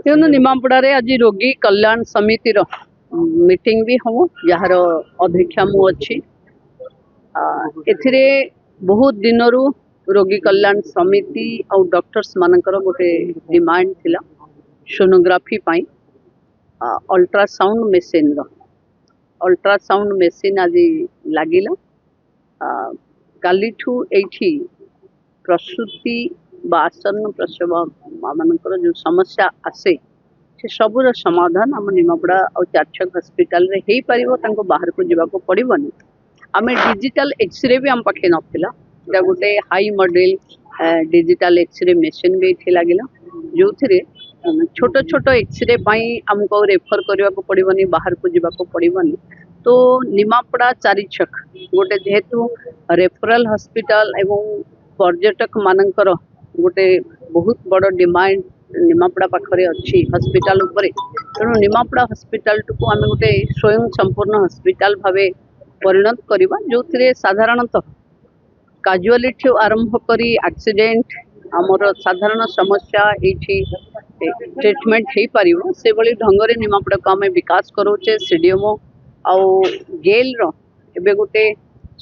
तेणु निमापड़ारे आज रोगी कल्याण समिति मीटिंग भी हम जार अध्यक्षा मुझे एथिरे बहुत दिन रोगी कल्याण समिति और डॉक्टर्स मानकर गोटे डिमांड थिला सोनोग्राफी पाई अल्ट्रासाउंड मेसीन अल्ट्रासाउंड मेसीन आज लगिला कालीठू एठी प्रसूति आसन्न प्रसव मानकर जो समस्या आसे से सबूर समाधान आम निमापड़ा और चारछक हस्पिटाल रे ही पारिबो तांको बाहर को जीवा को पड़िबनी आमे डिजिटल एक्सरे भी आम पाखे नथिला एटा गोटे high model digital x ray machine भी एठी लागिला जो थिरे छोट छोट एक्सरे पाई हमको रेफर करबा को पड़िबनी बाहर को जीवा को पड़िबनी तो निमापड़ा चारिछक गोटे जेहेतु रेफरल हॉस्पिटल एवं पर्यटक मानकर गोटे बहुत बड़ डिमांड निमापड़ा पाखरे अच्छी हॉस्पिटल उपरे तेणु निमापड़ा हॉस्पिटल को आम गोटे स्वयं संपूर्ण हॉस्पिटल भावे परिणत करवा जो साधारणतः काजुआलिटी आरंभ करी एक्सीडेंट आमर साधारण समस्या ये ट्रीटमेंट हो पार से भली ढंग से निमापड़ा को आम विकास करोचे सीडीएमओ आउ गेल रे गोटे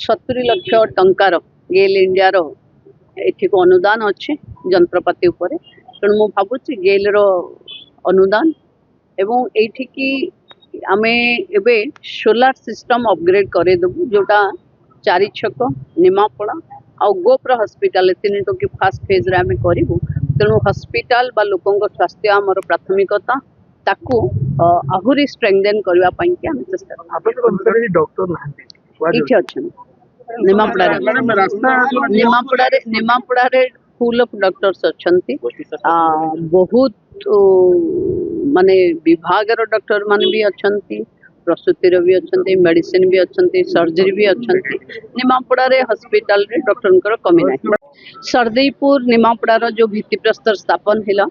70 लाख टंकार गेल इंडिया रो एठी को अनुदान अच्छे जंत्रपाति उपरे तेणु मु भावुची गेल रो अनुदान एवं एठी की आमे एबे सोलार सिस्टम अपग्रेड करे दबु जोटा चारिछक निमापड़ा आ गोप्र हॉस्पिटल तीन टोकी फास्ट फेज रे आमे करिवु तेणु हॉस्पिटल बा लोकंक स्वास्थ्य आमर प्राथमिकता ताकू आहुरी स्ट्रेंथेन करबा पई कि आमे चेष्टा करबो डॉक्टर नाहंती इठी अछन निमापड़ा फुल ऑफ डॉक्टर्स अच्छी बहुत माने विभाग डॉक्टर मान भी अच्छा प्रसूतिर भी अच्छा मेडिसिन भी अच्छा सर्जरी भी अच्छा निमापड़ा हॉस्पिटल रे डॉक्टर कमी ना सरदेईपुर निमापड़ा जो भित्तिप्रस्तर स्थापन है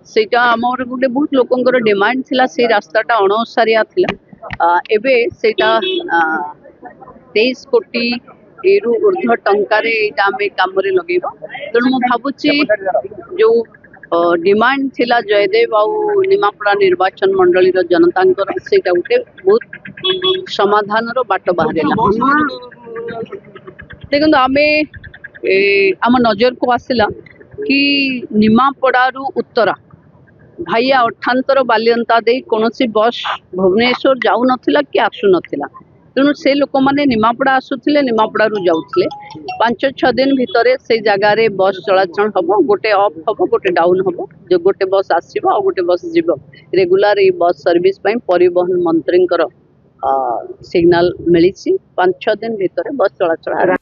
सेटा आमर गोटे बहुत लोकंकर डिमांड थिला से रास्ताटा अणसारिया थिला एबे सेटा 23 कोटी एरु ऊर्ध्व टंकार काम लगेगा तेणु मु भावुची जो डिमांड थिला जयदेव आउ निमापड़ा निर्वाचन मंडली जनता से गोटे बहुत समाधान बाट बाहर देखो आमे आम नजर को आसला कि निमापड़ारू उत्तरा भाइया अठांतर बालियंता दे कौन बस भुवनेश्वर जाऊ नथिला कि आसु नथिला तेणु से लोक मैंने निमापड़ा आसुले निमापड़ा जाऊे 5-6 दिन भितर से जगार बस चलाचल हम गोटे अफ हम गोटे डाउन हम जो गोटे बस आसो आ गोटे बस जीव रेगुलर ये बस सर्विस परिवहन मंत्री सिग्नाल मिली 5-6 दिन भितर बस चलाचल